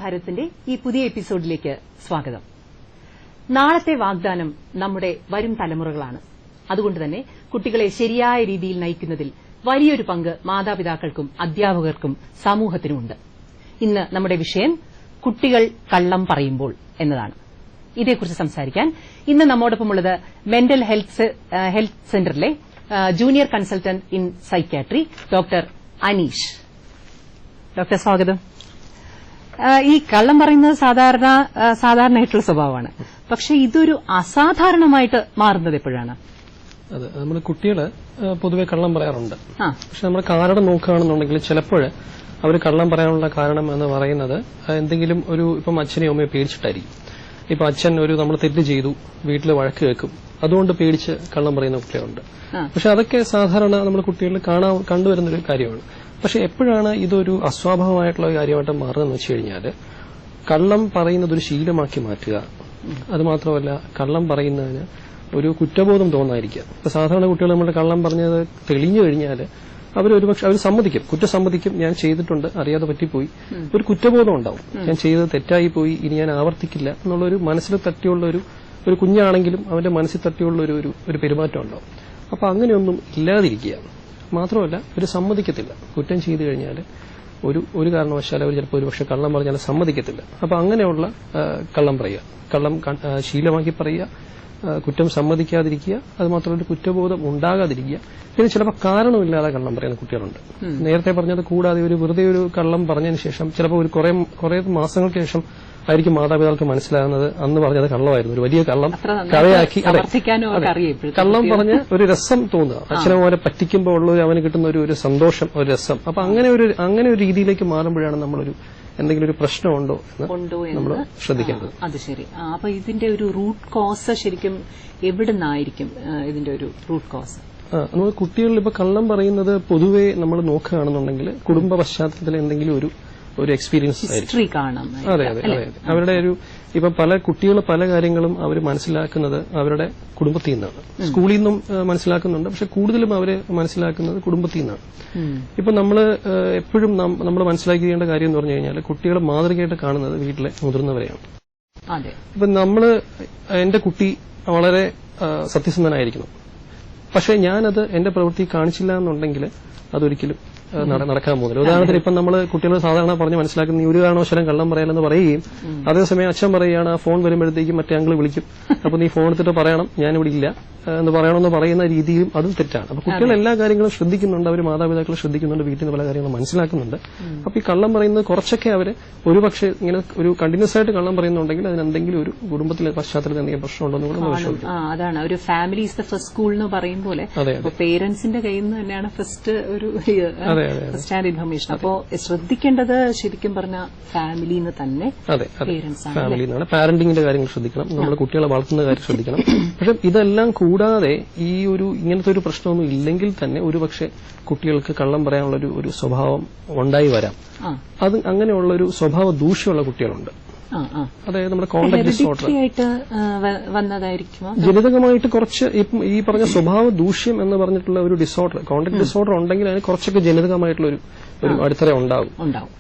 ഭാരതത്തിന്റെ ഈ പുതിയ എപ്പിസോഡിലേക്ക് സ്വാഗതം. നാളത്തെ വാഗ്ദാനം നമ്മുടെ വരും തലമുറകളാണ്. അതുകൊണ്ട് തന്നെ കുട്ടികളെ ശരിയായ രീതിയിൽ നയിക്കുന്നതിൽ വലിയൊരു പങ്ക് മാതാപിതാക്കൾക്കും അധ്യാപകർക്കും സമൂഹത്തിനുമുണ്ട്. ഇന്ന് നമ്മുടെ വിഷയം കുട്ടികൾ കള്ളം പറയുമ്പോൾ എന്നതാണ്. ഇതേക്കുറിച്ച് സംസാരിക്കാൻ ഇന്ന് നമ്മോടൊപ്പമുള്ളത് മെന്റൽ ഹെൽത്ത് സെന്ററിലെ junior consultant in psychiatry doctor Aneesh. Doctor സ്വാഗതം. ഈ കള്ളം പറയുന്നത് സാധാരണയായിട്ടുള്ള സ്വഭാവമാണ്. പക്ഷെ ഇതൊരു അസാധാരണമായിട്ട് മാറുന്നത് എപ്പോഴാണ്? അതെ, നമ്മൾ കുട്ടികള് പൊതുവെ കള്ളം പറയാറുണ്ട്. പക്ഷെ നമ്മൾ കാരണം നോക്കുകയാണെന്നുണ്ടെങ്കിൽ ചിലപ്പോൾ അവർ കള്ളം പറയാനുള്ള കാരണം എന്ന് പറയുന്നത് എന്തെങ്കിലും ഇപ്പം അച്ഛനെയോ അമ്മയോ പേടിച്ചിട്ടായിരിക്കും. ഇപ്പൊ അച്ഛൻ നമ്മൾ തെറ്റ് ചെയ്തു, വീട്ടിൽ വഴക്ക് കേൾക്കും, അതുകൊണ്ട് പേടിച്ച് കള്ളം പറയുന്ന കുട്ടികളുണ്ട്. പക്ഷെ അതൊക്കെ സാധാരണ നമ്മൾ കുട്ടികളിൽ കണ്ടുവരുന്നൊരു കാര്യമാണ്. പക്ഷെ എപ്പോഴാണ് ഇതൊരു അസ്വാഭാവികമായിട്ടുള്ള കാര്യമായിട്ട് മാറുന്നതെന്ന് വെച്ച് കഴിഞ്ഞാൽ കള്ളം പറയുന്നത് ഒരു ശീലമാക്കി മാറ്റുക. അതുമാത്രമല്ല, കള്ളം പറയുന്നതിന് ഒരു കുറ്റബോധം തോന്നാതിരിക്കുക. ഇപ്പൊ സാധാരണ കുട്ടികൾ നമ്മുടെ കള്ളം പറഞ്ഞത് തെളിഞ്ഞു കഴിഞ്ഞാൽ അവരൊരുപക്ഷെ അവർ സമ്മതിക്കും, സമ്മതിക്കും, ഞാൻ ചെയ്തിട്ടുണ്ട്, അറിയാതെ പറ്റിപ്പോയി, ഒരു കുറ്റബോധം ഉണ്ടാവും, ഞാൻ ചെയ്തത് തെറ്റായി പോയി, ഇനി ഞാൻ ആവർത്തിക്കില്ല എന്നുള്ളൊരു മനസ്സിൽ തട്ടിയുള്ള ഒരു കുഞ്ഞാണെങ്കിലും അവന്റെ മനസ്സിൽ തട്ടിയുള്ള ഒരു പെരുമാറ്റം ഉണ്ടാവും. അപ്പൊ അങ്ങനെയൊന്നും ഇല്ലാതിരിക്കുക. മാത്രമല്ല, ഒരു സമ്മതിക്കത്തില്ല. കുറ്റം ചെയ്തു കഴിഞ്ഞാൽ ഒരു കാരണവശാലും അവർ ചിലപ്പോൾ ഒരുപക്ഷെ കള്ളം പറഞ്ഞാൽ സമ്മതിക്കത്തില്ല. അപ്പൊ അങ്ങനെയുള്ള കള്ളം പറയുക, കള്ളം ശീലമാക്കി പറയുക, കുറ്റം സമ്മതിക്കാതിരിക്കുക, അത് മാത്രമല്ല ഒരു കുറ്റബോധം ഉണ്ടാകാതിരിക്കുക. പിന്നെ ചിലപ്പോൾ കാരണമില്ലാതെ കള്ളം പറയുന്ന കുട്ടികളുണ്ട്. നേരത്തെ പറഞ്ഞത് കൂടാതെ വെറുതെ ഒരു കള്ളം പറഞ്ഞതിന് ശേഷം ചിലപ്പോൾ കുറെ മാസങ്ങൾക്ക് ശേഷം ആയിരിക്കും മാതാപിതാക്കൾക്ക് മനസ്സിലാകുന്നത് അന്ന് പറഞ്ഞത് കള്ളമായിരുന്നു, ഒരു വലിയ കള്ളം കഥയാക്കി കള്ളം പറഞ്ഞ് ഒരു രസം തോന്നുക, അച്ഛനമ്മമാരെ പറ്റിക്കുമ്പോൾ ഉള്ള അവന് കിട്ടുന്ന ഒരു സന്തോഷം, ഒരു രസം. അപ്പൊ അങ്ങനെ ഒരു രീതിയിലേക്ക് മാറുമ്പോഴാണ് നമ്മളൊരു എന്തെങ്കിലും ഒരു പ്രശ്നമുണ്ടോ എന്ന് നമ്മൾ ശ്രദ്ധിക്കേണ്ടത്. അത് ശരി. അപ്പൊ ഇതിന്റെ ഒരു റൂട്ട് കോസ് ശരിക്കും എവിടെ നിന്നായിരിക്കും? ഇതിന്റെ ഒരു റൂട്ട് കോസ് നമ്മൾ കുട്ടികളിൽ ഇപ്പൊ കള്ളം പറയുന്നത് പൊതുവെ നമ്മൾ നോക്കുകയാണെന്നുണ്ടെങ്കിൽ കുടുംബ പശ്ചാത്തലത്തിൽ എന്തെങ്കിലും ഒരു എക്സ്പീരിയൻസ് ആയിരിക്കും. അതെ, അവരുടെ ഇപ്പൊ പല കുട്ടികൾ പല കാര്യങ്ങളും അവർ മനസ്സിലാക്കുന്നത് അവരുടെ കുടുംബത്തിൽ നിന്നാണ്. സ്കൂളിൽ നിന്നും മനസ്സിലാക്കുന്നുണ്ട്, പക്ഷെ കൂടുതലും അവര് മനസ്സിലാക്കുന്നത് കുടുംബത്തിൽ നിന്നാണ്. ഇപ്പൊ നമ്മള് എപ്പോഴും നമ്മൾ മനസ്സിലാക്കിയേണ്ട കാര്യം എന്ന് പറഞ്ഞു കഴിഞ്ഞാൽ കുട്ടികളെ മാതൃകയായിട്ട് കാണുന്നത് വീട്ടിലെ മുതിർന്നവരെയാണ്. ഇപ്പൊ എന്റെ കുട്ടി വളരെ സത്യസന്ധനായിരിക്കണം, പക്ഷെ ഞാനത് എന്റെ പ്രവൃത്തി കാണിച്ചില്ല എന്നുണ്ടെങ്കിൽ അതൊരിക്കലും നടക്കാൻ പോകുന്നില്ല. ഉദാഹരണത്തിന് ഇപ്പം നമ്മൾ കുട്ടികൾ സാധാരണ പറഞ്ഞ് മനസ്സിലാക്കുന്ന ഒരു കാരണവശാലും കള്ളം പറയാലെന്ന് പറയുകയും അതേസമയം അച്ഛൻ പറയുകയാണ് ആ ഫോൺ വരുമ്പോഴത്തേക്കും മറ്റേ അങ്കിൾ വിളിക്കും, അപ്പൊ നീ ഫോൺ എടുത്തിട്ട് പറയണം ഞാനിവിടെ ഇല്ല എന്ന് പറയണമെന്ന് പറയുന്ന രീതിയും അതും തെറ്റാണ്. അപ്പൊ കുട്ടികൾ എല്ലാ കാര്യങ്ങളും ശ്രദ്ധിക്കുന്നുണ്ട്, അവർ മാതാപിതാക്കൾ ശ്രദ്ധിക്കുന്നുണ്ട്, വീട്ടിൽ നിന്ന് പല കാര്യങ്ങളും മനസ്സിലാക്കുന്നുണ്ട്. അപ്പൊ ഈ കള്ളം പറയുന്നത് കുറച്ചൊക്കെ അവര് ഒരുപക്ഷെ ഇങ്ങനെ ഒരു കണ്ടിന്യൂസ് ആയിട്ട് കള്ളം പറയുന്നുണ്ടെങ്കിൽ അതിന് എന്തെങ്കിലും ഒരു കുടുംബത്തിലെ പശ്ചാത്തലത്തിൽ എന്തെങ്കിലും പ്രശ്നമുണ്ടെന്ന് കൂടെ അതാണ് ഒരു family is the first school എന്ന് പറയും പോലെ പേരന്റ്സിന്റെ കയ്യിൽ നിന്ന് തന്നെയാണ് ഫസ്റ്റ് ഫസ്റ്റ് ഹാൻഡ് ഇൻഫർമേഷൻ. അപ്പോ ശ്രദ്ധിക്കേണ്ടത് ശരിക്കും പറഞ്ഞ ഫാമിലിന്ന് തന്നെ, ഫാമിലിയിൽ നിന്നാണ്. പാരന്റിങ്ങിന്റെ കാര്യങ്ങൾ ശ്രദ്ധിക്കണം, നമ്മൾ കുട്ടികളെ വളർത്തുന്ന കാര്യം ശ്രദ്ധിക്കണം. പക്ഷെ ഇതെല്ലാം കൂടാതെ ഇങ്ങനത്തെ ഒരു പ്രശ്നമൊന്നും ഇല്ലെങ്കിൽ തന്നെ ഒരുപക്ഷെ കുട്ടികൾക്ക് കള്ളം പറയാനുള്ള ഒരു സ്വഭാവം ഉണ്ടായി വരാം. അത് അങ്ങനെയുള്ള ഒരു സ്വഭാവ ദൂഷ്യമുള്ള കുട്ടികളുണ്ട്. അതായത് നമ്മുടെ കോണ്ടാക്ട് ഡിസോർഡർ ജനിതകമായിട്ട് കുറച്ച് ഈ പറഞ്ഞ സ്വഭാവ ദൂഷ്യം എന്ന് പറഞ്ഞിട്ടുള്ള ഒരു ഡിസോർഡർ, കോണ്ടാക്ട് ഡിസോർഡർ ഉണ്ടെങ്കിൽ അതിന് കുറച്ചൊക്കെ ജനിതകമായിട്ടുള്ള ഒരു അടിത്തറ ഉണ്ടാവും.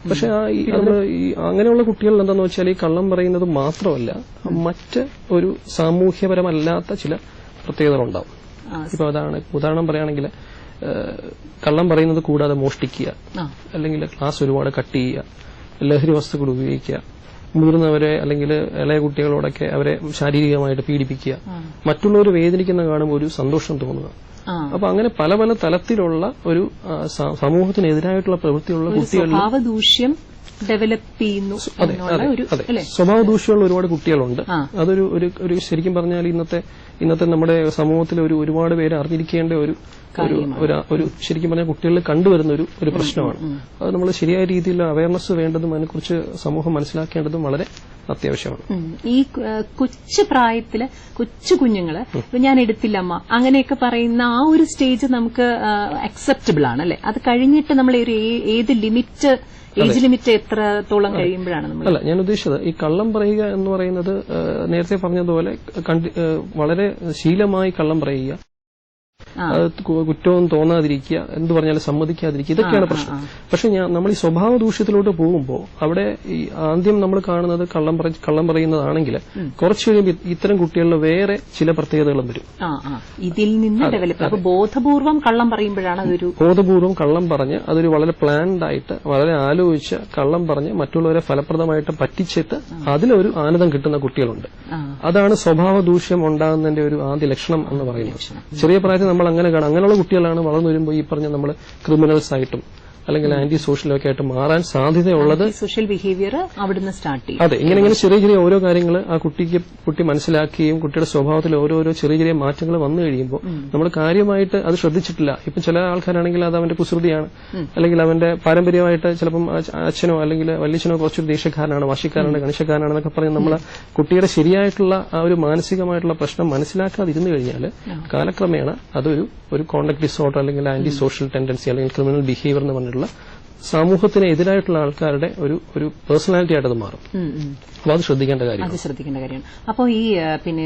പക്ഷെ അങ്ങനെയുള്ള കുട്ടികൾ എന്താണെന്ന് വെച്ചാൽ ഈ കള്ളം പറയുന്നത് മാത്രമല്ല മറ്റ് ഒരു സാമൂഹ്യപരമല്ലാത്ത ചില പ്രത്യേകതകൾ ഉണ്ടാവും. ഇപ്പൊ ഉദാഹരണം പറയുകയാണെങ്കിൽ കള്ളം പറയുന്നത് കൂടാതെ മോഷ്ടിക്കുക, അല്ലെങ്കിൽ ക്ലാസ് ഒരുപാട് കട്ട് ചെയ്യുക, ലഹരി വസ്തുക്കൾ ഉപയോഗിക്കുക, മുതിർന്നവരെ അല്ലെങ്കിൽ ഇളയ കുട്ടികളോടൊക്കെ അവരെ ശാരീരികമായിട്ട് പീഡിപ്പിക്കുക, മറ്റുള്ളവർ വേദനിക്കുന്ന കാണുമ്പോൾ ഒരു സന്തോഷം തോന്നുക. അപ്പൊ അങ്ങനെ പല പല തലത്തിലുള്ള ഒരു സമൂഹത്തിനെതിരായിട്ടുള്ള പ്രവൃത്തിയുള്ള കുട്ടികൾ ഡെവലപ്പ് ചെയ്യുന്നു. അതെ, സ്വഭാവ ദൂഷ്യമുള്ള ഒരുപാട് കുട്ടികളുണ്ട്. അതൊരു ശരിക്കും പറഞ്ഞാൽ ഇന്നത്തെ നമ്മുടെ സമൂഹത്തിൽ ഒരുപാട് പേര് അറിഞ്ഞിരിക്കേണ്ട ഒരു ശരിക്കും പറഞ്ഞാൽ കുട്ടികളിൽ കണ്ടുവരുന്ന ഒരു പ്രശ്നമാണ്. അത് നമ്മൾ ശരിയായ രീതിയിൽ അവയർനെസ് വേണ്ടതും അതിനെക്കുറിച്ച് സമൂഹം മനസ്സിലാക്കേണ്ടതും വളരെ അത്യാവശ്യമാണ്. ഈ കൊച്ചു പ്രായത്തില് കൊച്ചു കുഞ്ഞുങ്ങള് ഞാൻ എടുത്തില്ല അമ്മ അങ്ങനെയൊക്കെ പറയുന്ന ആ ഒരു സ്റ്റേജ് നമുക്ക് അക്സെപ്റ്റബിൾ ആണ് അല്ലെ? അത് കഴിഞ്ഞിട്ട് നമ്മൾ ഏത് ഏജ് ലിമിറ്റ് എത്രത്തോളം കഴിയുമ്പോഴാണ് നമ്മൾ? അല്ല, ഞാൻ ഉദ്ദേശിച്ചത് ഈ കള്ളം പറയുക എന്ന് പറയുന്നത് നേരത്തെ പറഞ്ഞതുപോലെ വളരെ ശീലമായി കള്ളം പറയുക, കുറ്റവും തോന്നാതിരിക്കുക, എന്ത് പറഞ്ഞാലും സമ്മതിക്കാതിരിക്കുക, ഇതൊക്കെയാണ് പ്രശ്നം. പക്ഷെ നമ്മൾ ഈ സ്വഭാവ ദൂഷ്യത്തിലോട്ട് പോകുമ്പോൾ അവിടെ ഈ ആദ്യം നമ്മൾ കാണുന്നത് കള്ളം പറയുന്നതാണെങ്കിൽ കുറച്ച് കഴിയുമ്പോൾ ഇത്തരം കുട്ടികളിൽ വേറെ ചില പ്രത്യേകതകളും വരും. ഇതിൽ നിന്ന് ഡെവലപ്പ് ബോധപൂർവം കള്ളം പറയുമ്പോഴാണ് അതൊരു ബോധപൂർവം കള്ളം പറഞ്ഞ് അതൊരു വളരെ പ്ലാൻഡ് ആയിട്ട് വളരെ ആലോചിച്ച് കള്ളം പറഞ്ഞ് മറ്റുള്ളവരെ ഫലപ്രദമായിട്ട് പറ്റിച്ചിട്ട് അതിലൊരു ആനന്ദം കിട്ടുന്ന കുട്ടികളുണ്ട്. അതാണ് സ്വഭാവ ദൂഷ്യം ഉണ്ടാകുന്നതിന്റെ ഒരു ആദ്യ ലക്ഷണം എന്ന് പറയുന്നത്. ചെറിയ പ്രായത്തിൽ നമ്മൾ അങ്ങനെ കാണാം. അങ്ങനെയുള്ള കുട്ടികളാണ് വളർന്നു വരുമ്പോൾ ഈ പറഞ്ഞ നമ്മൾ ക്രിമിനൽസ് ആയിട്ടും അല്ലെങ്കിൽ ആന്റി സോഷ്യലൊക്കെ ആയിട്ട് മാറാൻ സാധ്യതയുള്ളത്. സോഷ്യൽ ബിഹേവിയർ അവിടുന്ന് സ്റ്റാർട്ട് ചെയ്യും. അതെ, ഇങ്ങനെ ചെറിയ ഓരോ കാര്യങ്ങൾ ആ കുട്ടി മനസ്സിലാക്കുകയും കുട്ടിയുടെ സ്വഭാവത്തിൽ ഓരോരോ ചെറിയ മാറ്റങ്ങൾ വന്നു കഴിയുമ്പോൾ നമ്മൾ കാര്യമായിട്ട് അത് ശ്രദ്ധിച്ചിട്ടില്ല. ഇപ്പൊ ചില ആൾക്കാരാണെങ്കിൽ അത് അവന്റെ കുസൃതിയാണ്, അല്ലെങ്കിൽ അവന്റെ പാരമ്പര്യമായിട്ട് ചിലപ്പം അച്ഛനോ അല്ലെങ്കിൽ വല്യച്ഛനോ കുറച്ചൊരു ദേഷ്യക്കാരനാണ്, വാശിക്കാരനാണ്, ഗണിശക്കാരനാണെന്നൊക്കെ പറഞ്ഞ് നമ്മൾ കുട്ടിയുടെ ശരിയായിട്ടുള്ള ആ ഒരു മാനസികമായിട്ടുള്ള പ്രശ്നം മനസ്സിലാക്കാതിരുന്നു കഴിഞ്ഞാൽ കാലക്രമേണ അതൊരു കോണ്ടക്ട് ഡിസോർഡർ അല്ലെങ്കിൽ ആന്റി സോഷ്യൽ ടെൻഡൻസി അല്ലെങ്കിൽ ക്രിമിനൽ ബിഹേവിയർ എന്ന് പറഞ്ഞിട്ടുള്ള സമൂഹത്തിന് എതിരായിട്ടുള്ള ആൾക്കാരുടെ ഒരു പേഴ്സണാലിറ്റി ആയിട്ട് അത് മാറും. അപ്പോൾ അത് ശ്രദ്ധിക്കേണ്ട കാര്യമാണ്. അപ്പോൾ ഈ പിന്നെ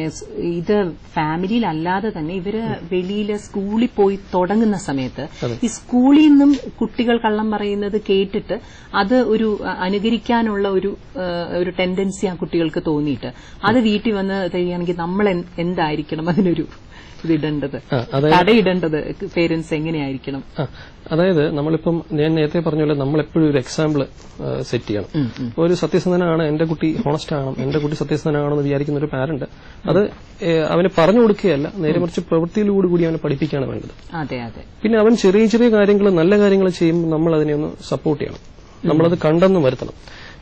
ഇത് ഫാമിലിയിലല്ലാതെ തന്നെ ഇവര് വെളിയിൽ സ്കൂളിൽ പോയി തുടങ്ങുന്ന സമയത്ത് ഈ സ്കൂളിൽ നിന്നും കുട്ടികൾ കള്ളം പറയുന്നത് കേട്ടിട്ട് അത് ഒരു അനുകരിക്കാനുള്ള ഒരു ടെൻഡൻസി ആ കുട്ടികൾക്ക് തോന്നിയിട്ട് അത് വീട്ടിൽ വന്ന് കഴിയുകയാണെങ്കിൽ നമ്മൾ എന്തായിരിക്കണം അതിനൊരു ഇതിടേണ്ടത്, തടയിടേണ്ടത് പേരൻസ് എങ്ങനെയായിരിക്കണം? അതായത് നമ്മളിപ്പം ഞാൻ നേരത്തെ പറഞ്ഞ പോലെ നമ്മളെപ്പോഴും ഒരു എക്സാമ്പിൾ സെറ്റ് ചെയ്യണം. ഒരു സത്യസന്ധനാണ്, എന്റെ കുട്ടി ഹോണസ്റ്റ് ആണ്, എന്റെ കുട്ടി സത്യസന്ധനാണെന്ന് വിചാരിക്കുന്ന ഒരു പാരന്റ് അത് അവന് പറഞ്ഞു കൊടുക്കുകയല്ല, നേരെ മറിച്ച് പ്രവൃത്തിയിലൂടെ അവനെ പഠിപ്പിക്കുകയാണ് വേണ്ടത്. പിന്നെ അവൻ ചെറിയ കാര്യങ്ങൾ നല്ല കാര്യങ്ങൾ ചെയ്യുമ്പോൾ നമ്മൾ അതിനെ ഒന്ന് സപ്പോർട്ട് ചെയ്യണം, നമ്മളത് കണ്ടെന്ന് വരുത്തണം.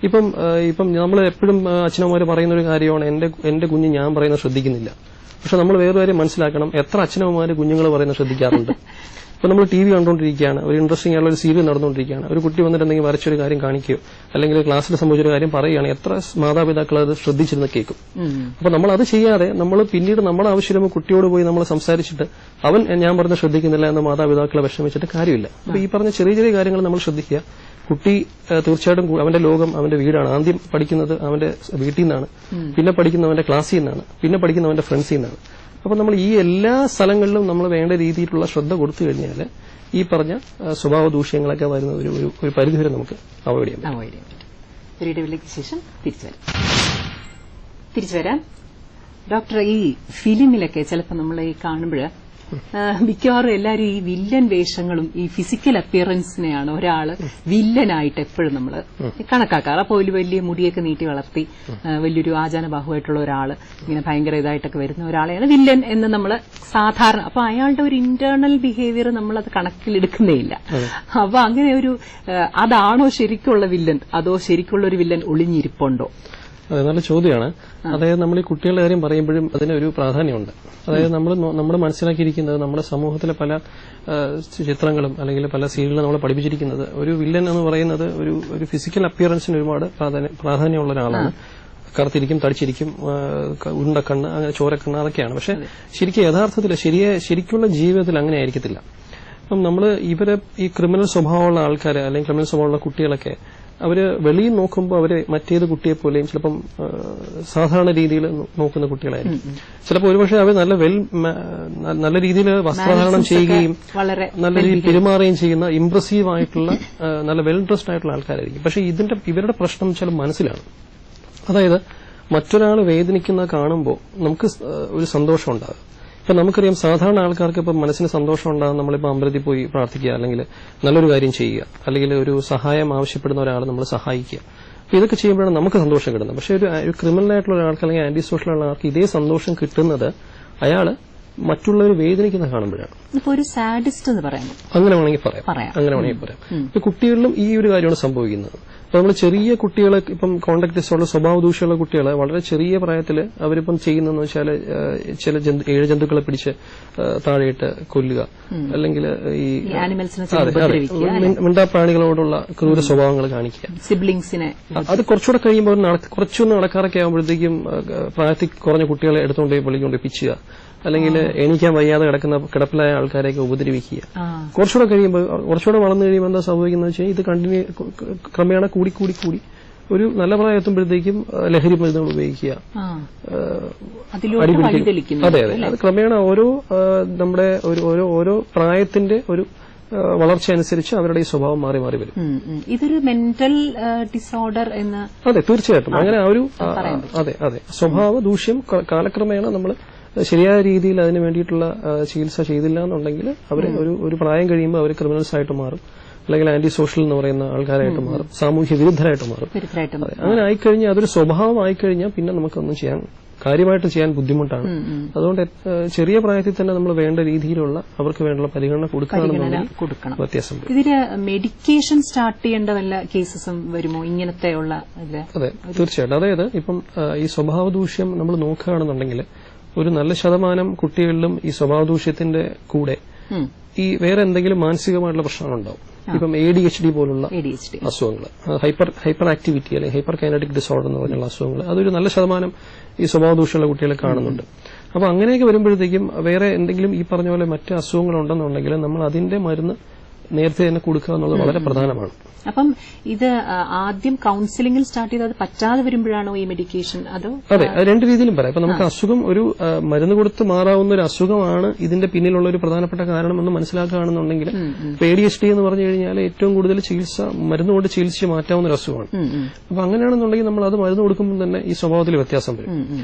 ഇപ്പം നമ്മൾ എപ്പോഴും അച്ഛനമ്മമാര് പറയുന്ന ഒരു കാര്യമാണ് എന്റെ കുഞ്ഞ് ഞാൻ പറയുന്നത് ശ്രദ്ധിക്കുന്നില്ല. പക്ഷെ നമ്മൾ വേറെ കാര്യം മനസ്സിലാക്കണം, എത്ര അച്ഛനമ്മമാര് കുഞ്ഞുങ്ങൾ പറയുന്നത് ശ്രദ്ധിക്കാറുണ്ട്. ഇപ്പൊ നമ്മൾ ടി വി കണ്ടുകൊണ്ടിരിക്കുകയാണ്, ഒരു ഇൻട്രസ്റ്റിംഗ് ആയിട്ടുള്ള ഒരു സീരിയൽ നടന്നുകൊണ്ടിരിക്കുകയാണ്, ഒരു കുട്ടി വന്നിട്ട് എന്തെങ്കിലും വരച്ചൊരു കാര്യം കാണിക്കുകയോ അല്ലെങ്കിൽ ക്ലാസ്സിൽ സംഭവിച്ചൊരു കാര്യം പറയുകയാണ്, എത്ര മാതാപിതാക്കൾ അത് ശ്രദ്ധിച്ചിരുന്ന് കേൾക്കും. അപ്പൊ നമ്മൾ അത് ചെയ്യാതെ നമ്മൾ പിന്നീട് നമ്മുടെ ആവശ്യം കുട്ടിയോട് പോയി നമ്മൾ സംസാരിച്ചിട്ട് അവൻ ഞാൻ പറഞ്ഞ ശ്രദ്ധിക്കുന്നില്ല എന്ന് മാതാപിതാക്കളെ വിഷമിച്ചിട്ട് കാര്യമില്ല. അപ്പൊ ഈ പറഞ്ഞ ചെറിയ കാര്യങ്ങൾ നമ്മൾ ശ്രദ്ധിക്കുക. കുട്ടി തീർച്ചയായിട്ടും അവന്റെ ലോകം അവന്റെ വീടാണ്. ആദ്യം പഠിക്കുന്നത് അവന്റെ വീട്ടിൽ നിന്നാണ്, പിന്നെ പഠിക്കുന്നത് അവന്റെ ക്ലാസ്സിൽ നിന്നാണ്, പിന്നെ പഠിക്കുന്നത് അവന്റെ ഫ്രണ്ട്സിൽ നിന്നാണ്. അപ്പൊ നമ്മൾ ഈ എല്ലാ സ്ഥലങ്ങളിലും നമ്മൾ വേണ്ട രീതിയിലുള്ള ശ്രദ്ധ കൊടുത്തു കഴിഞ്ഞാൽ ഈ പറഞ്ഞ സ്വഭാവ ദൂഷ്യങ്ങളൊക്കെ വരുന്ന ഒരു പരിധിവരെ നമുക്ക് അവോയ്ഡ് ചെയ്യാൻ പറ്റും. ഒരു ഇടവേളയ്ക്ക് ശേഷം തിരിച്ചു വരാം. ഡോക്ടർ, ഈ ഫിലിമിലൊക്കെ ചിലപ്പോൾ നമ്മൾ ഈ കാണുമ്പോൾ മിക്കവാറും എല്ലാവരും ഈ വില്ലൻ വേഷങ്ങളും ഈ ഫിസിക്കൽ അപ്പിയറൻസിനെയാണ് ഒരാള് വില്ലനായിട്ട് എപ്പോഴും നമ്മൾ കണക്കാക്കാറ്. അപ്പോൾ വലിയ മുടിയൊക്കെ നീട്ടി വളർത്തി വലിയൊരു ആചാനബാഹുവായിട്ടുള്ള ഒരാള് ഇങ്ങനെ ഭയങ്കര ഇതായിട്ടൊക്കെ വരുന്ന ഒരാളെയാണ് വില്ലൻ എന്ന് നമ്മൾ സാധാരണ. അപ്പൊ അയാളുടെ ഒരു ഇന്റേണൽ ബിഹേവിയർ നമ്മൾ അത് കണക്കിലെടുക്കുന്നേ ഇല്ല. അപ്പൊ അങ്ങനെ അതാണോ ശരിക്കുള്ള വില്ലൻ, അതോ ശരിക്കുള്ള ഒരു വില്ലൻ ഒളിഞ്ഞിരിപ്പുണ്ടോ? അതെ, നല്ല ചോദ്യമാണ്. അതായത് നമ്മൾ ഈ കുട്ടികളുടെ കാര്യം പറയുമ്പോഴും അതിനൊരു പ്രാധാന്യമുണ്ട്. അതായത് നമ്മൾ മനസ്സിലാക്കിയിരിക്കുന്നത് നമ്മുടെ സമൂഹത്തിലെ പല ചിത്രങ്ങളും അല്ലെങ്കിൽ പല സീരിയലുകളും നമ്മളെ പഠിപ്പിച്ചിരിക്കുന്നത് ഒരു വില്ലൻ എന്ന് പറയുന്നത് ഒരു ഫിസിക്കൽ അപ്പിയറൻസിന് ഒരുപാട് പ്രാധാന്യമുള്ള ഒരാളാണ്. കറുത്തിരിക്കും, തടിച്ചിരിക്കും, ഉണ്ടക്കണ്ണ്, അങ്ങനെ ചോരക്കണ്ണ്, അതൊക്കെയാണ്. പക്ഷെ ശരിക്കും യഥാർത്ഥത്തിൽ ശരിക്കുള്ള ജീവിതത്തിൽ അങ്ങനെ ആയിരിക്കത്തില്ല. അപ്പം നമ്മൾ ഈ ക്രിമിനൽ സ്വഭാവമുള്ള ആൾക്കാർ അല്ലെങ്കിൽ ക്രിമിനൽ സ്വഭാവമുള്ള കുട്ടികളൊക്കെ അവര് വെളിയിൽ നോക്കുമ്പോൾ അവര് മറ്റേത് കുട്ടിയെ പോലെയും ചിലപ്പം സാധാരണ രീതിയിൽ നോക്കുന്ന കുട്ടികളായിരിക്കും. ചിലപ്പോൾ ഒരുപക്ഷെ അവർ നല്ല രീതിയിൽ വസ്ത്രധാരണം ചെയ്യുകയും നല്ല രീതിയിൽ പെരുമാറുകയും ചെയ്യുന്ന ഇംപ്രസീവ് ആയിട്ടുള്ള നല്ല വെൽ ഡ്രസ്ഡ് ആയിട്ടുള്ള ആൾക്കാരായിരിക്കും. പക്ഷെ ഇവരുടെ പ്രശ്നം ചില മനസ്സിലാണ്. അതായത് മറ്റൊരാൾ വേദനിക്കുന്ന കാണുമ്പോൾ നമുക്ക് ഒരു സന്തോഷം ഉണ്ടാകും. ഇപ്പൊ നമുക്കറിയാം സാധാരണ ആൾക്കാർക്ക് ഇപ്പം മനസ്സിന് സന്തോഷം ഉണ്ടാകും നമ്മളിപ്പോൾ അമ്പലത്തിൽ പോയി പ്രാർത്ഥിക്കുക, അല്ലെങ്കിൽ നല്ലൊരു കാര്യം ചെയ്യുക, അല്ലെങ്കിൽ ഒരു സഹായം ആവശ്യപ്പെടുന്ന ഒരാളെ നമ്മൾ സഹായിക്കുക. അപ്പൊ ഇതൊക്കെ ചെയ്യുമ്പോഴാണ് നമുക്ക് സന്തോഷം കിട്ടുന്നത്. പക്ഷെ ഒരു ക്രിമിനലായിട്ടുള്ള ഒരാൾക്ക് അല്ലെങ്കിൽ ആന്റി സോഷ്യൽ ഉള്ള ആൾക്ക് ഇതേ സന്തോഷം കിട്ടുന്നത് അയാള് മറ്റുള്ളവർ വേദനിക്കുന്ന കാണുമ്പോഴാണ്. ഒരു സാഡിസ്റ്റ് എന്ന് പറയാം, അങ്ങനെ വേണമെങ്കിൽ പറയാം. ഇപ്പൊ കുട്ടികളിലും ഈ ഒരു കാര്യമാണ് സംഭവിക്കുന്നത്. അപ്പൊ നമ്മൾ ചെറിയ കുട്ടികളെ ഇപ്പം കോണ്ടാക്ട് ഡിസോർഡർ സ്വഭാവ ദൂഷ്യമുള്ള കുട്ടികളെ വളരെ ചെറിയ പ്രായത്തിൽ അവരിപ്പം ചെയ്യുന്നതെന്ന് വെച്ചാൽ ചില ജന്തുക്കളെ പിടിച്ച് താഴെയിട്ട് കൊല്ലുക, അല്ലെങ്കിൽ ഈ മിണ്ടാപ്രാണികളോടുള്ള ക്രൂര സ്വഭാവങ്ങൾ കാണിക്കുക, സിബ്ലിങ്സിനെ. അത് കുറച്ചുകൂടെ കഴിയുമ്പോൾ കുറച്ചൊന്ന് നടക്കാറൊക്കെ ആകുമ്പോഴത്തേക്കും പ്രായത്തിൽ കുറഞ്ഞ കുട്ടികളെ എടുത്തുകൊണ്ട് വിളിക്കൊണ്ട് പിച്ചുക, അല്ലെങ്കിൽ എണീക്കാൻ വയ്യാതെ കിടപ്പിലായ ആൾക്കാരെയൊക്കെ ഉപദ്രവിക്കുക. കുറച്ചുകൂടെ കഴിയുമ്പോൾ, കുറച്ചുകൂടെ വളർന്നു കഴിയുമ്പോൾ എന്താ സംഭവിക്കുന്നത് വെച്ചാൽ ഇത് ക്രമേണ കൂടി ഒരു നല്ല പ്രായം എത്തുമ്പോഴത്തേക്കും ലഹരി മരുന്നുകൾ ഉപയോഗിക്കുക, അതെ അതെ. അത് ക്രമേണ നമ്മുടെ ഓരോ പ്രായത്തിന്റെ ഒരു വളർച്ച അനുസരിച്ച് അവരുടെ ഈ സ്വഭാവം മാറി മാറി വരും. ഇതൊരു മെന്റൽ ഡിസോർഡർ എന്ന് അതെ തീർച്ചയായിട്ടും അങ്ങനെ അതെ സ്വഭാവ ദൂഷ്യം കാലക്രമേണ നമ്മൾ ശരിയായ രീതിയിൽ അതിന് വേണ്ടിയിട്ടുള്ള ചികിത്സ ചെയ്തില്ല എന്നുണ്ടെങ്കിൽ അവർ ഒരു പ്രായം കഴിയുമ്പോൾ അവർ ക്രിമിനൽസ് ആയിട്ട് മാറും, അല്ലെങ്കിൽ ആന്റി സോഷ്യൽ എന്ന് പറയുന്ന ആൾക്കാരായിട്ട് മാറും, സാമൂഹ്യ വിരുദ്ധരായിട്ട് മാറും. അങ്ങനെ ആയിക്കഴിഞ്ഞാൽ അതൊരു സ്വഭാവം ആയിക്കഴിഞ്ഞാൽ പിന്നെ നമുക്കൊന്നും കാര്യമായിട്ട് ചെയ്യാൻ ബുദ്ധിമുട്ടാണ്. അതുകൊണ്ട് ചെറിയ പ്രായത്തിൽ തന്നെ നമ്മൾ വേണ്ട രീതിയിലുള്ള അവർക്ക് വേണ്ട പരിഗണന കൊടുക്കണം. വ്യത്യാസം ഇതിന് മെഡിക്കേഷൻ സ്റ്റാർട്ട് ചെയ്യേണ്ട വല്ല കേസസും വരുമോ ഇങ്ങനത്തെ ഉള്ള? അതെ തീർച്ചയായിട്ടും. അതായത് ഇപ്പം ഈ സ്വഭാവ ദൂഷ്യം നമ്മൾ നോക്കുകയാണെന്നുണ്ടെങ്കിൽ ഒരു നല്ല ശതമാനം കുട്ടികളിലും ഈ സ്വഭാവ ദൂഷ്യത്തിന്റെ കൂടെ ഈ വേറെ എന്തെങ്കിലും മാനസികമായിട്ടുള്ള പ്രശ്നങ്ങളുണ്ടാവും. ഇപ്പം ADHD പോലുള്ള അസുഖങ്ങൾ, ഹൈപ്പർ ആക്ടിവിറ്റി അല്ലെങ്കിൽ ഹൈപ്പർ കൈനറ്റിക് ഡിസോർഡർ എന്ന് പറഞ്ഞുള്ള അസുഖങ്ങൾ, അതൊരു നല്ല ശതമാനം ഈ സ്വഭാവ ദൂഷ്യമുള്ള കുട്ടികളെ കാണുന്നുണ്ട്. അപ്പൊ അങ്ങനെയൊക്കെ വരുമ്പോഴത്തേക്കും വേറെ എന്തെങ്കിലും ഈ പറഞ്ഞ പോലെ മറ്റ് അസുഖങ്ങൾ ഉണ്ടെന്നുണ്ടെങ്കിൽ നമ്മൾ അതിന്റെ മരുന്ന് നേരത്തെ തന്നെ കൊടുക്കുക എന്നുള്ളത് വളരെ പ്രധാനമാണ്. അപ്പം ഇത് ആദ്യം കൌൺസിലിംഗിൽ സ്റ്റാർട്ട് ചെയ്ത് അത് പറ്റാതെ വരുമ്പോഴാണോ ഈ മെഡിക്കേഷൻ? അതോ? അതെ, രണ്ട് രീതിയിലും പറയാം. ഇപ്പൊ നമുക്ക് അസുഖം ഒരു മരുന്ന് കൊടുത്ത് മാറാവുന്ന ഒരു അസുഖമാണ് ഇതിന്റെ പിന്നിലുള്ള ഒരു പ്രധാനപ്പെട്ട കാരണം എന്ന് മനസ്സിലാക്കുകയാണെന്നുണ്ടെങ്കിൽ ADHD എന്ന് പറഞ്ഞു കഴിഞ്ഞാൽ ഏറ്റവും കൂടുതൽ മരുന്ന് കൊണ്ട് ചികിത്സിച്ച് മാറ്റാവുന്ന ഒരു അസുഖമാണ്. അപ്പൊ അങ്ങനെയാണെന്നുണ്ടെങ്കിൽ നമ്മൾ അത് മരുന്ന് കൊടുക്കുമ്പോൾ തന്നെ ഈ സ്വഭാവത്തിൽ വ്യത്യാസം വരും.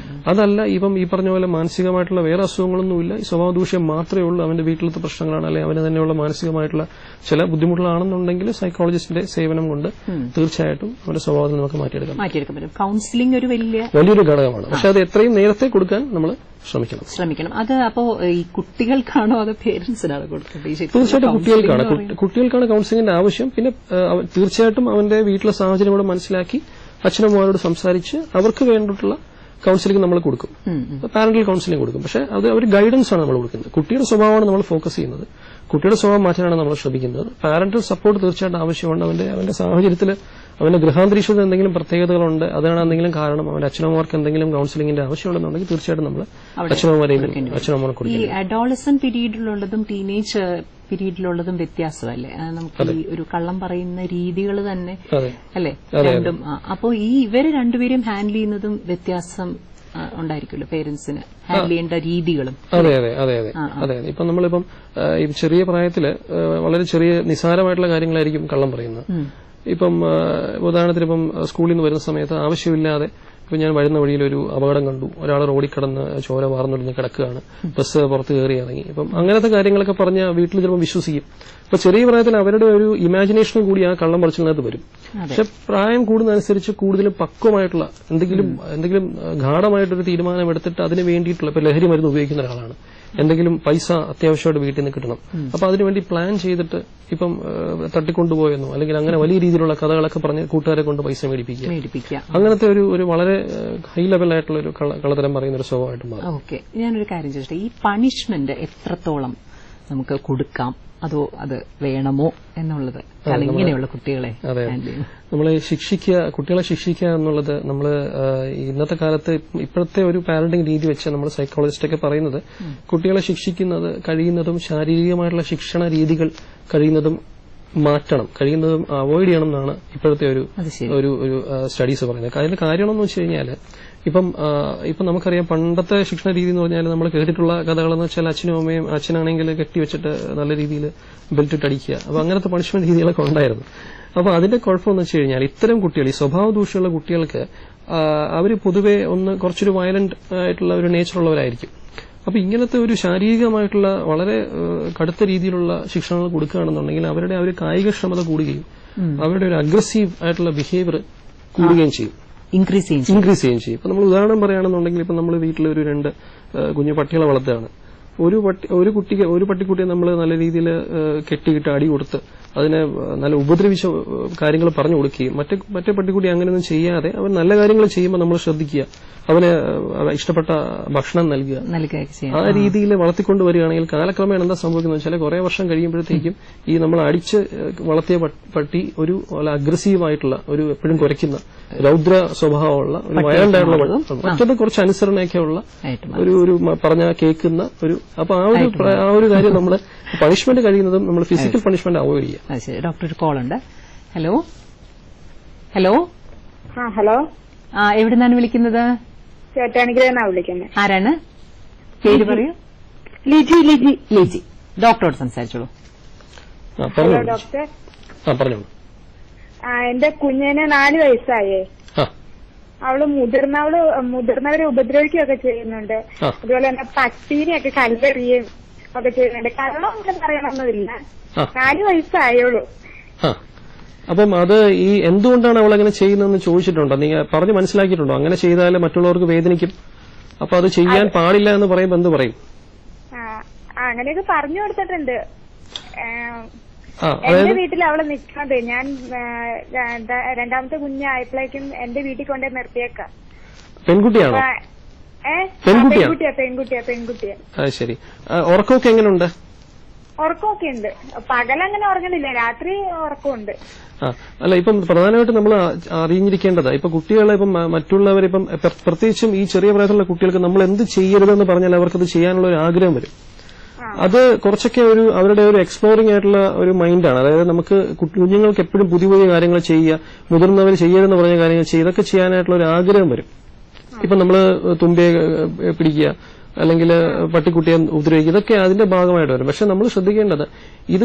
അതല്ല ഇപ്പം ഈ പറഞ്ഞ പോലെ മാനസികമായിട്ടുള്ള വേറെ അസുഖങ്ങളൊന്നുമില്ല, ഈ സ്വഭാവ ദൂഷ്യം മാത്രമേ ഉള്ളൂ, അവന്റെ വീട്ടിലത്തെ പ്രശ്നങ്ങളാണ്, അല്ലെങ്കിൽ അവന് തന്നെയുള്ള മാനസികമായിട്ടുള്ള ചില ബുദ്ധിമുട്ടുകളാണെന്നുണ്ടെങ്കിൽ സൈക്കോളജിസ്റ്റിന്റെ സേവനം കൊണ്ട് തീർച്ചയായിട്ടും അവരുടെ സ്വഭാവത്തിൽ നമുക്ക് മാറ്റിയെടുക്കാൻ പറ്റും. കൌൺസിലിംഗ് ഒരു വലിയൊരു ഘടകമാണ്. പക്ഷെ അത് എത്രയും നേരത്തെ കൊടുക്കാൻ നമ്മൾ ശ്രമിക്കണം. അത് അപ്പോ ഈ കുട്ടികൾക്കാണോ അതോ പേരന്റ്സിനാണോ കൊടുക്കേണ്ടത്? തീർച്ചയായിട്ടും കുട്ടികൾക്കാണ് കൌൺസിലിംഗിന്റെ ആവശ്യം. പിന്നെ തീർച്ചയായിട്ടും അവന്റെ വീട്ടിലെ സാഹചര്യം കൂടെ മനസ്സിലാക്കി അച്ഛനമ്മമാരോട് സംസാരിച്ച് അവർക്ക് വേണ്ടിയിട്ടുള്ള കൌൺസിലിംഗ് നമ്മൾ കൊടുക്കും, പാരന്റൽ കൌൺസിലിംഗ് കൊടുക്കും. പക്ഷെ അത് ഒരു ഗൈഡൻസ് ആണ് നമ്മൾ കൊടുക്കുന്നത്. കുട്ടിയുടെ സ്വഭാവമാണ് നമ്മൾ ഫോക്കസ് ചെയ്യുന്നത്, കുട്ടിയുടെ സ്വഭാവം മാറ്റാനാണ് നമ്മൾ ശ്രമിക്കുന്നത്. പാരന്റൽ സപ്പോർട്ട് തീർച്ചയായിട്ടും ആവശ്യമുണ്ട്. അവന്റെ സാഹചര്യത്തിൽ അവന്റെ ഗൃഹാന്തരീക്ഷത്തിൽ എന്തെങ്കിലും പ്രത്യേകതകളുണ്ട്, അതാണ് എന്തെങ്കിലും കാരണം അവന്റെ അച്ഛനമ്മമാർക്ക് എന്തെങ്കിലും കൌൺസിലിംഗിന്റെ ആവശ്യമുണ്ടെന്നുണ്ടെങ്കിൽ തീർച്ചയായിട്ടും നമ്മൾ അച്ഛനമ്മമാരെ കൊടുക്കും. ഈ അഡോളസന്റ് പീരീഡിലുള്ളതും ടീനേജ് പീരീഡിലുള്ളതും വ്യത്യാസമല്ലേ? നമുക്ക് ഈ ഒരു കള്ളം പറയുന്ന രീതികൾ തന്നെ അല്ലേ രണ്ടും? അപ്പോ ഇവര് രണ്ടുപേരും ഹാൻഡിൽ ചെയ്യുന്നതും വ്യത്യാസം ഉണ്ടായിരിക്കുമല്ലോ പേരന്റ്സിന് ഹാൻഡിൽ ചെയ്യേണ്ട രീതികളും? അതെ. ഇപ്പം നമ്മളിപ്പം ചെറിയ പ്രായത്തില് വളരെ ചെറിയ നിസ്സാരമായിട്ടുള്ള കാര്യങ്ങളായിരിക്കും കള്ളം പറയുന്നത്. ഇപ്പം ഉദാഹരണത്തിന് ഇപ്പം സ്കൂളിൽ നിന്ന് വരുന്ന സമയത്ത് ആവശ്യമില്ലാതെ ഇപ്പൊ ഞാൻ വരുന്ന വഴിയിൽ ഒരു അപകടം കണ്ടു, ഒരാൾ റോഡിൽ കിടന്ന് ചോര വാർന്നൊടിഞ്ഞ് കിടക്കുകയാണ്, ബസ് പുറത്ത് കയറി ഇറങ്ങി. ഇപ്പം അങ്ങനത്തെ കാര്യങ്ങളൊക്കെ പറഞ്ഞ വീട്ടിൽ ചിലപ്പോൾ വിശ്വസിക്കും. അപ്പൊ ചെറിയ പ്രായത്തിൽ അവരുടെ ഒരു ഇമാജിനേഷനും കൂടി ആ കള്ളം പറച്ചിലിനകത്ത് വരും. പക്ഷെ പ്രായം കൂടുന്നതനുസരിച്ച് കൂടുതലും പക്വമായിട്ടുള്ള എന്തെങ്കിലും ഗാഢമായിട്ടൊരു തീരുമാനം എടുത്തിട്ട് അതിന് വേണ്ടിയിട്ടുള്ള ഇപ്പൊ ലഹരി മരുന്ന് ഉപയോഗിക്കുന്ന ഒരാളാണ്, എന്തെങ്കിലും പൈസ അത്യാവശ്യമായിട്ട് വീട്ടിൽ നിന്ന് കിട്ടണം, അപ്പൊ അതിനുവേണ്ടി പ്ലാൻ ചെയ്തിട്ട് ഇപ്പം തട്ടിക്കൊണ്ടുപോയെന്നോ അല്ലെങ്കിൽ അങ്ങനെ വലിയ രീതിയിലുള്ള കഥകളൊക്കെ പറഞ്ഞ് കൂട്ടുകാരെ കൊണ്ട് പൈസ മേടിപ്പിക്കുക, അങ്ങനത്തെ ഒരു വളരെ ഹൈ ലെവലായിട്ടുള്ള ഒരു കള്ളത്തരം പറയുന്ന ഒരു സ്വഭാവമായിട്ട് മാറും. ഓക്കെ, ഞാനൊരു കാര്യം ചോദിച്ചേ, ഈ പണിഷ്മെന്റ് എത്രത്തോളം നമുക്ക് കൊടുക്കാം, അതോ അത് വേണമോ എന്നുള്ളത് ഇങ്ങനെയുള്ള കുട്ടികളെ നമ്മളെ കുട്ടികളെ ശിക്ഷിക്കുക എന്നുള്ളത് നമ്മൾ ഇന്നത്തെ കാലത്ത് ഇപ്പോഴത്തെ ഒരു പാരന്റിംഗ് രീതി വെച്ച് നമ്മൾ സൈക്കോളജിസ്റ്റൊക്കെ പറയുന്നത് കുട്ടികളെ ശിക്ഷിക്കുന്നത് കഴിയുന്നതും ശാരീരികമായിട്ടുള്ള ശിക്ഷണ രീതികൾ കഴിയുന്നതും മാറ്റണം, കഴിയുന്നതും അവോയ്ഡ് ചെയ്യണം എന്നാണ് ഇപ്പോഴത്തെ ഒരു സ്റ്റഡീസ് പറയുന്നത്. അതിന്റെ കാരണം എന്ന് വെച്ച് കഴിഞ്ഞാൽ ഇപ്പം നമുക്കറിയാം പണ്ടത്തെ ശിക്ഷണ രീതി എന്ന് പറഞ്ഞാൽ നമ്മൾ കേട്ടിട്ടുള്ള കഥകളെന്ന് വെച്ചാൽ അച്ഛനും അമ്മയും അച്ഛനാണെങ്കിൽ കെട്ടിവെച്ചിട്ട് നല്ല രീതിയിൽ ബെൽറ്റ് ഇട്ട് അടിക്കുക, അപ്പൊ അങ്ങനത്തെ പണിഷ്മെന്റ് രീതികളൊക്കെ ഉണ്ടായിരുന്നു. അപ്പൊ അതിന്റെ കുഴപ്പമെന്ന് വെച്ച് കഴിഞ്ഞാൽ ഇത്തരം കുട്ടികൾ, ഈ സ്വഭാവ ദൂഷ്യമുള്ള കുട്ടികൾക്ക് അവർ പൊതുവെ കുറച്ചൊരു വയലന്റ് ആയിട്ടുള്ള ഒരു നേച്ചറുള്ളവരായിരിക്കും. അപ്പൊ ഇങ്ങനത്തെ ഒരു ശാരീരികമായിട്ടുള്ള വളരെ കടുത്ത രീതിയിലുള്ള ശിക്ഷണങ്ങൾ കൊടുക്കുകയാണെന്നുണ്ടെങ്കിൽ അവരുടെ ഒരു കായികക്ഷമത കൂടുകയും അവരുടെ ഒരു അഗ്രസീവ് ആയിട്ടുള്ള ബിഹേവിയർ കൂടുകയും ചെയ്യും, ഇൻക്രീസ് ചെയ്യുകയും ചെയ്യും. ഇപ്പൊ നമ്മൾ ഉദാഹരണം പറയുകയാണെന്നുണ്ടെങ്കിൽ ഇപ്പൊ നമ്മൾ വീട്ടിൽ ഒരു 2 കുഞ്ഞു പട്ടികളെ വളർത്തുകയാണ്. ഒരു പട്ടിക്കുട്ടിയെ നമ്മൾ നല്ല രീതിയിൽ കെട്ടിയിട്ട് അടി കൊടുത്ത് അതിനെ നല്ല ഉപദ്രവിച്ച കാര്യങ്ങൾ പറഞ്ഞു കൊടുക്കുകയും മറ്റേ പട്ടിക്കുട്ടി അങ്ങനെയൊന്നും ചെയ്യാതെ അവൻ നല്ല കാര്യങ്ങൾ ചെയ്യുമ്പോൾ നമ്മൾ ശ്രദ്ധിക്കുക, അവന് ഇഷ്ടപ്പെട്ട ഭക്ഷണം നൽകുക, ആ രീതിയിൽ വളർത്തിക്കൊണ്ടുവരികയാണെങ്കിൽ കാലക്രമേണ എന്താ സംഭവിക്കുന്നത് വെച്ചാൽ കുറെ വർഷം കഴിയുമ്പോഴത്തേക്കും ഈ നമ്മൾ അടിച്ച് വളർത്തിയ പട്ടി ഒരു അഗ്രസീവായിട്ടുള്ള ഒരു എപ്പോഴും കുരയ്ക്കുന്ന രൗദ്ര സ്വഭാവമുള്ള ഒരു വയലന്റ് ആയിട്ടുള്ള മറ്റത് കുറച്ച് അനുസരണയൊക്കെയുള്ള ഒരു പറഞ്ഞ കേൾക്കുന്ന ഒരു അപ്പൊ ആ ഒരു കാര്യം നമ്മൾ പണിഷ്മെന്റ് കഴിയുന്നതും നമ്മൾ ഫിസിക്കൽ പണിഷ്മെന്റ് അവോയ്ഡ് ചെയ്യുക. ഡോക്ടർ ഒരു കോൾ ഉണ്ട്. Hello hello hello. എവിടുന്നാണ് വിളിക്കുന്നത്? ചേട്ടാനിഗ്രഹനാ വിളിക്കുന്നത്. ആരാണ്? പേര് പറയൂ. ലിജി. ലിജി. ഡോക്ടറോട് സംസാരിച്ചോളൂ. Hello doctor. എന്റെ കുഞ്ഞിന് 4 വയസ്സായേ. അവള് മുതിർന്നവരെ ഉപദ്രവിക്കുകയൊക്കെ ചെയ്യുന്നുണ്ട്. അതുപോലെ തന്നെ പട്ടീനെയൊക്കെ കല്ലെറിയുകയും ഒക്കെ ചെയ്യുന്നുണ്ട്. കള്ളമൊന്നും പറയണമെന്നില്ല. 4 വയസ്സായോളൂ. അപ്പം അത് ഈ എന്തുകൊണ്ടാണ് അവൾ അങ്ങനെ ചെയ്യുന്നതെന്ന് ചോദിച്ചിട്ടുണ്ടോ? നിങ്ങൾ പറഞ്ഞ് മനസ്സിലാക്കിയിട്ടുണ്ടോ? അങ്ങനെ ചെയ്താൽ മറ്റുള്ളവർക്ക് വേദനിക്കും, അപ്പൊ അത് ചെയ്യാൻ പാടില്ല എന്ന് പറയുമ്പോൾ എന്ത് പറയും? അങ്ങനെയൊക്കെ പറഞ്ഞു കൊടുത്തിട്ടുണ്ട്. എന്റെ വീട്ടിൽ അവളെ നിൽക്കുന്നത് ഞാൻ രണ്ടാമത്തെ കുഞ്ഞായപ്പോഴേക്കും എന്റെ വീട്ടിൽ കൊണ്ടേ നിർത്തിയേക്കാം. പെൺകുട്ടിയാണോ? പെൺകുട്ടിയാ. ശരി. ഉറക്കമൊക്കെ എങ്ങനെയുണ്ട്? ഉറക്കമൊക്കെ ഉണ്ട്. പകലങ്ങനെ ഉറങ്ങണില്ല, രാത്രി ഉറക്കമുണ്ട്. അല്ല, ഇപ്പം പ്രധാനമായിട്ട് നമ്മൾ അറിഞ്ഞിരിക്കേണ്ടത് ഇപ്പൊ കുട്ടികളെ ഇപ്പം മറ്റുള്ളവരിപ്പം പ്രത്യേകിച്ചും ഈ ചെറിയ പ്രായത്തിലുള്ള കുട്ടികൾക്ക് നമ്മൾ എന്ത് ചെയ്യരുതെന്ന് പറഞ്ഞാൽ അവർക്കത് ചെയ്യാനുള്ള ഒരു ആഗ്രഹം വരും. അത് കുറച്ചൊക്കെ അവരുടെ ഒരു എക്സ്പ്ലോറിംഗ് ആയിട്ടുള്ള ഒരു മൈൻഡാണ്. അതായത് നമുക്ക് കുഞ്ഞുങ്ങൾക്ക് എപ്പോഴും പുതിയ പുതിയ കാര്യങ്ങൾ ചെയ്യുക, മുതിർന്നവർ ചെയ്യരുതെന്ന് പറഞ്ഞ കാര്യങ്ങൾ ചെയ്യുക, ഇതൊക്കെ ചെയ്യാനായിട്ടുള്ള ഒരു ആഗ്രഹം വരും. ഇപ്പൊ നമ്മള് തുമ്പിയെ പിടിക്കുക, അല്ലെങ്കിൽ പട്ടിക്കുട്ടിയെ ഉപദ്രവിക്കുക, ഇതൊക്കെ അതിന്റെ ഭാഗമായിട്ട് വരും. പക്ഷെ നമ്മൾ ശ്രദ്ധിക്കേണ്ടത് ഇത്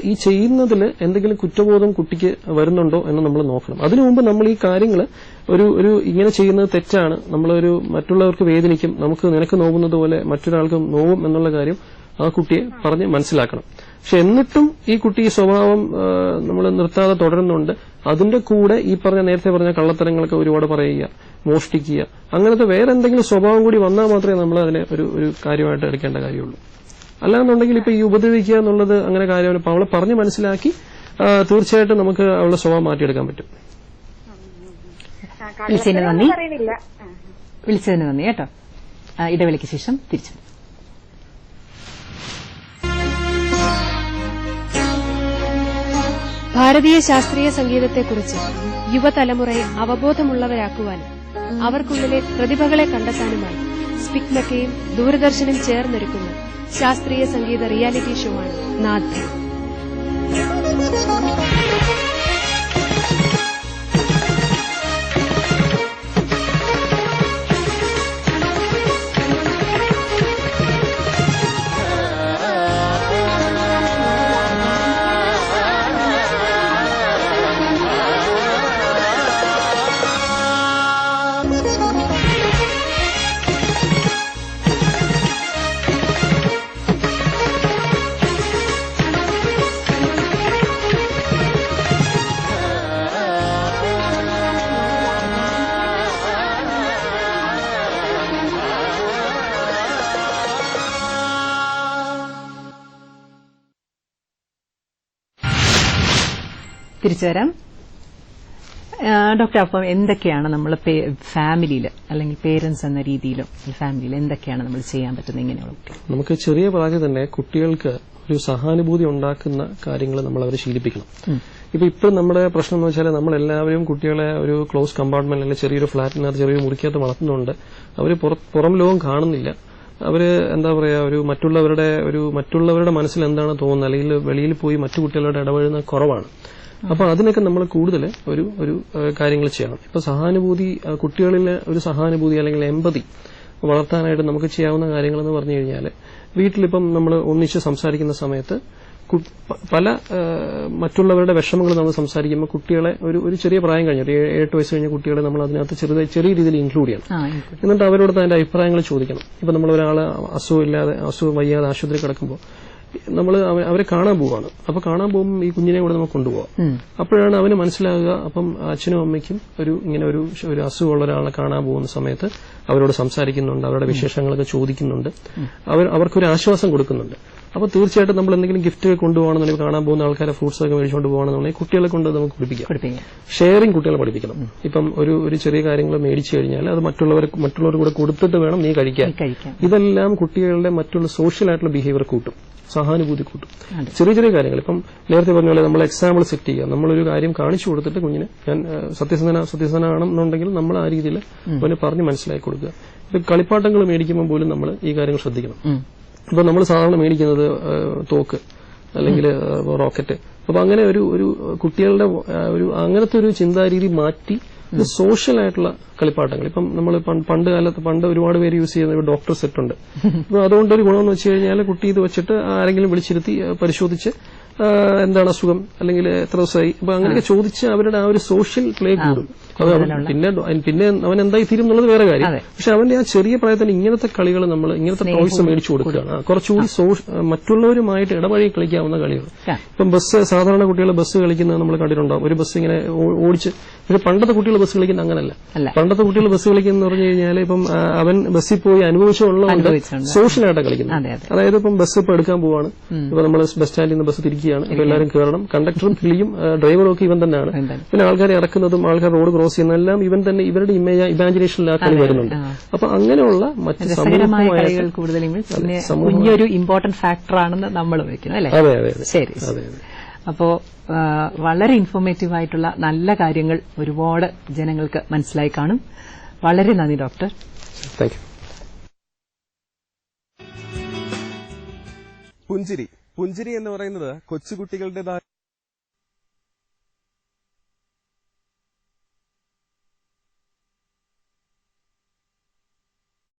ഈ ചെയ്യുന്നതിൽ എന്തെങ്കിലും കുറ്റബോധം കുട്ടിക്ക് വരുന്നുണ്ടോ എന്ന് നമ്മൾ നോക്കണം. അതിനു മുമ്പ് നമ്മൾ ഈ കാര്യങ്ങൾ ഒരു ഇങ്ങനെ ചെയ്യുന്നത് തെറ്റാണ്, നമ്മളൊരു മറ്റുള്ളവർക്ക് വേദനിക്കും, നിനക്ക് നോവുന്നത് പോലെ മറ്റൊരാൾക്കും നോവും എന്നുള്ള കാര്യം ആ കുട്ടിയെ പറഞ്ഞ് മനസ്സിലാക്കണം. പക്ഷെ എന്നിട്ടും ഈ കുട്ടി ഈ സ്വഭാവം നമ്മൾ നിർത്താതെ തുടരുന്നുണ്ട്. അതിന്റെ കൂടെ ഈ നേരത്തെ പറഞ്ഞ കള്ളത്തരങ്ങളൊക്കെ ഒരുപാട് പറയുക, മോഷ്ടിക്കുക, അങ്ങനത്തെ വേറെ എന്തെങ്കിലും സ്വഭാവം കൂടി വന്നാൽ മാത്രമേ നമ്മൾ അതിനെ ഒരു കാര്യമായിട്ട് എടുക്കേണ്ട കാര്യമുള്ളൂ. അല്ലാന്നുണ്ടെങ്കിൽ ഇപ്പൊ ഈ ഉപദ്രവിക്കുക എന്നുള്ളത് അങ്ങനെ കാര്യമാണ്. അപ്പൊ അവളെ പറഞ്ഞ് മനസ്സിലാക്കി തീർച്ചയായിട്ടും നമുക്ക് അവളുടെ സ്വഭാവം മാറ്റിയെടുക്കാൻ പറ്റും. വിളിച്ചതിന് നന്ദി കേട്ടോ. ഇടവേളയ്ക്ക് ശേഷം തിരിച്ചു. ഭാരതീയ ശാസ്ത്രീയ സംഗീതത്തെക്കുറിച്ച് യുവതലമുറയെ അവബോധമുള്ളവരാക്കുവാനും അവർക്കുള്ളിലെ പ്രതിഭകളെ കണ്ടെത്താനുമായി സ്പിക്മെക്കയും ദൂരദർശനും ചേർന്നൊരുക്കുന്ന ശാസ്ത്രീയ സംഗീത റിയാലിറ്റി ഷോ ആണ് നാദ്. തിരിച്ചു വരാം. ഡോക്ടർ, അപ്പം എന്തൊക്കെയാണ് നമ്മൾ ഫാമിലിയിൽ അല്ലെങ്കിൽ പേരൻസ് എന്ന രീതിയിലോ ഫാമിലിയിൽ എന്തൊക്കെയാണ് നമ്മൾ ചെയ്യാൻ പറ്റുന്നത്? ഇങ്ങനെയുള്ള നമുക്ക് ചെറിയ പ്രായത്തിൽ തന്നെ കുട്ടികൾക്ക് ഒരു സഹാനുഭൂതി ഉണ്ടാക്കുന്ന കാര്യങ്ങൾ നമ്മൾ അവരെ ശീലിപ്പിക്കണം. ഇപ്പൊ നമ്മുടെ പ്രശ്നം എന്ന് വെച്ചാൽ നമ്മളെല്ലാവരും കുട്ടികളെ ഒരു ക്ലോസ് കമ്പാർട്ട്മെന്റ് അല്ലെങ്കിൽ ചെറിയൊരു ഫ്ളാറ്റിനകത്ത് ചെറിയൊരു മുറിക്കകത്ത് വളർത്തുന്നുണ്ട്. അവര് പുറം ലോകം കാണുന്നില്ല. അവര് എന്താ പറയാ, മറ്റുള്ളവരുടെ മനസ്സിൽ എന്താണ് തോന്നുന്നത്, അല്ലെങ്കിൽ വെളിയിൽ പോയി മറ്റു കുട്ടികളോട് ഇടപഴകുന്നത് കുറവാണ്. അപ്പൊ അതിനൊക്കെ നമ്മൾ കൂടുതൽ ഒരു കാര്യങ്ങൾ ചെയ്യണം. ഇപ്പൊ സഹാനുഭൂതി, കുട്ടികളിലെ ഒരു സഹാനുഭൂതി അല്ലെങ്കിൽ എമ്പതി വളർത്താനായിട്ട് നമുക്ക് ചെയ്യാവുന്ന കാര്യങ്ങളെന്ന് പറഞ്ഞു കഴിഞ്ഞാൽ, വീട്ടിലിപ്പം നമ്മൾ ഒന്നിച്ച് സംസാരിക്കുന്ന സമയത്ത് പല മറ്റുള്ളവരുടെ വിഷമങ്ങൾ നമ്മൾ സംസാരിക്കുമ്പോൾ കുട്ടികളെ ഒരു ചെറിയ പ്രായം കഴിഞ്ഞ 7 വയസ്സ് കഴിഞ്ഞ കുട്ടികളെ നമ്മൾ അതിനകത്ത് ചെറിയ രീതിയിൽ ഇൻക്ലൂഡ് ചെയ്യണം. എന്നിട്ട് അവരോട് അതിന്റെ അഭിപ്രായങ്ങൾ ചോദിക്കണം. ഇപ്പൊ നമ്മൾ ഒരാളെ അസുഖം വയ്യാതെ ആശുപത്രി കിടക്കുമ്പോൾ നമ്മൾ അവരെ കാണാൻ പോവാണ്. അപ്പൊ കാണാൻ പോകുമ്പോൾ ഈ കുഞ്ഞിനെ കൂടെ നമുക്ക് കൊണ്ടുപോകാം. അപ്പോഴാണ് അവന് മനസ്സിലാകുക, അപ്പം അച്ഛനും അമ്മയ്ക്കും ഇങ്ങനെ ഒരു അസുഖമുള്ള ഒരാളെ കാണാൻ പോകുന്ന സമയത്ത് അവരോട് സംസാരിക്കുന്നുണ്ട്, അവരുടെ വിശേഷങ്ങളൊക്കെ ചോദിക്കുന്നുണ്ട്, അവർക്കൊരു ആശ്വാസം കൊടുക്കുന്നുണ്ട്. അപ്പൊ തീർച്ചയായിട്ടും നമ്മൾ എന്തെങ്കിലും ഗിഫ്റ്റ് കൊണ്ടുപോകണമെന്നുണ്ടെങ്കിൽ, കാണാൻ പോകുന്ന ആൾക്കാരെ ഫ്രൂട്ട്സ് ഒക്കെ മേടിച്ചുകൊണ്ട് പോകണമെന്നുണ്ടെങ്കിൽ കുട്ടികളെ കൊണ്ട് നമുക്ക് പഠിപ്പിക്കാം. ഷെയറിംഗ് കുട്ടികളെ പഠിപ്പിക്കണം. ഇപ്പം ഒരു ചെറിയ കാര്യങ്ങൾ മേടിച്ചു കഴിഞ്ഞാൽ അത് മറ്റുള്ളവർ കൂടെ കൊടുത്തിട്ട് വേണം നീ കഴിക്കാൻ. ഇതെല്ലാം കുട്ടികളുടെ മറ്റുള്ള സോഷ്യൽ ആയിട്ടുള്ള ബിഹേവിയർ കൂട്ടും, സഹാനുഭൂതി കൂട്ടും. ചെറിയ കാര്യങ്ങൾ, ഇപ്പം നേരത്തെ പറഞ്ഞ പോലെ നമ്മൾ എക്സാമ്പിൾ സെറ്റ് ചെയ്യുക. നമ്മളൊരു കാര്യം കാണിച്ചു കൊടുത്തിട്ട് കുഞ്ഞിന് ഞാൻ സത്യസന്ധനാണെന്നുണ്ടെങ്കിൽ നമ്മൾ ആ രീതിയിൽ അവന് പറഞ്ഞ് മനസ്സിലാക്കി കൊടുക്കുക. ഇപ്പൊ കളിപ്പാട്ടങ്ങൾ മേടിക്കുമ്പോൾ പോലും നമ്മൾ ഈ കാര്യങ്ങൾ ശ്രദ്ധിക്കണം. ഇപ്പൊ നമ്മൾ സാധാരണ മേടിക്കുന്നത് തോക്ക് അല്ലെങ്കിൽ റോക്കറ്റ്. അപ്പൊ അങ്ങനെ ഒരു കുട്ടികളുടെ അങ്ങനത്തെ ഒരു ചിന്താരീതി മാറ്റി ഇത് സോഷ്യൽ ആയിട്ടുള്ള കളിപ്പാട്ടങ്ങൾ. ഇപ്പം നമ്മൾ പണ്ട് ഒരുപാട് പേര് യൂസ് ചെയ്യുന്ന ഒരു ഡോക്ടർ സെറ്റ് ഉണ്ട്. അപ്പൊ അതുകൊണ്ടൊരു ഗുണമെന്ന് വെച്ച് കഴിഞ്ഞാൽ കുട്ടി ഇത് വെച്ചിട്ട് ആരെങ്കിലും വിളിച്ചിരുത്തി പരിശോധിച്ച് എന്താണ് അസുഖം, അല്ലെങ്കിൽ എത്ര ദിവസമായി, അപ്പൊ അങ്ങനെയൊക്കെ ചോദിച്ച് അവരുടെ ആ ഒരു സോഷ്യൽ പ്ലേ കൂടും. പിന്നെ അവൻ എന്തായി തീരും എന്നുള്ളത് വേറെ കാര്യം. പക്ഷെ അവന്റെ ആ ചെറിയ പ്രായത്തിൽ ഇങ്ങനത്തെ കളികൾ നമ്മൾ ഇങ്ങനത്തെ ടോയ്സ് മേടിച്ചു കൊടുക്കുകയാണ്. കുറച്ചുകൂടി മറ്റുള്ളവരുമായിട്ട് ഇടപഴകി കളിക്കാവുന്ന കളികൾ. ഇപ്പം സാധാരണ കുട്ടികൾ ബസ് കളിക്കുന്നത് നമ്മൾ കണ്ടിട്ടുണ്ടാവും. ഒരു ബസ് ഇങ്ങനെ ഓടിച്ച്. പക്ഷെ പണ്ടത്തെ കുട്ടികൾ ബസ് കളിക്കുന്ന അങ്ങനല്ല. പണ്ടത്തെ കുട്ടികൾ ബസ് കളിക്കുന്ന പറഞ്ഞു കഴിഞ്ഞാൽ ഇപ്പം അവൻ ബസ്സിൽ പോയി അനുഭവിച്ചുള്ളതുകൊണ്ട് സോഷ്യലായിട്ടാണ് കളിക്കുന്നത്. അതായത് ഇപ്പം ബസ് ഇപ്പൊ എടുക്കാൻ പോവാണ്, ഇപ്പൊ നമ്മൾ ബസ് സ്റ്റാൻഡിൽ നിന്ന് ബസ് തിരിക്കുകയാണ്, ഇപ്പൊ എല്ലാവരും കയറണം, കണ്ടക്ടറും കിളിയും ഡ്രൈവറും ഒക്കെ ഇവൻ തന്നെയാണ്. പിന്നെ ആൾക്കാരെ ഇറക്കുന്നതും ആൾക്കാർ റോഡ് ക്രോസ് ചെയ്യുന്നതെല്ലാം ഇവൻ തന്നെ, ഇവരുടെ ഇമാജിനേഷനിൽ ആ കളി വരുന്നുണ്ട്. അപ്പൊ അങ്ങനെയുള്ള മറ്റ് കുഞ്ഞൊരു ഇമ്പോർട്ടന്റ് ഫാക്ടർ ആണെന്ന് നമ്മൾ വയ്ക്കുന്നത് അല്ലേ? അതെ. ശരി. അപ്പോ വളരെ ഇൻഫോർമേറ്റീവ് ആയിട്ടുള്ള നല്ല കാര്യങ്ങൾ ഒരുപാട് ജനങ്ങൾക്ക് മനസ്സിലായി കാണും. വളരെ നന്ദി ഡോക്ടർ. Thank you. പുഞ്ചിരി എന്ന് പറയുന്നത് കൊച്ചുകുട്ടികളുടേതായ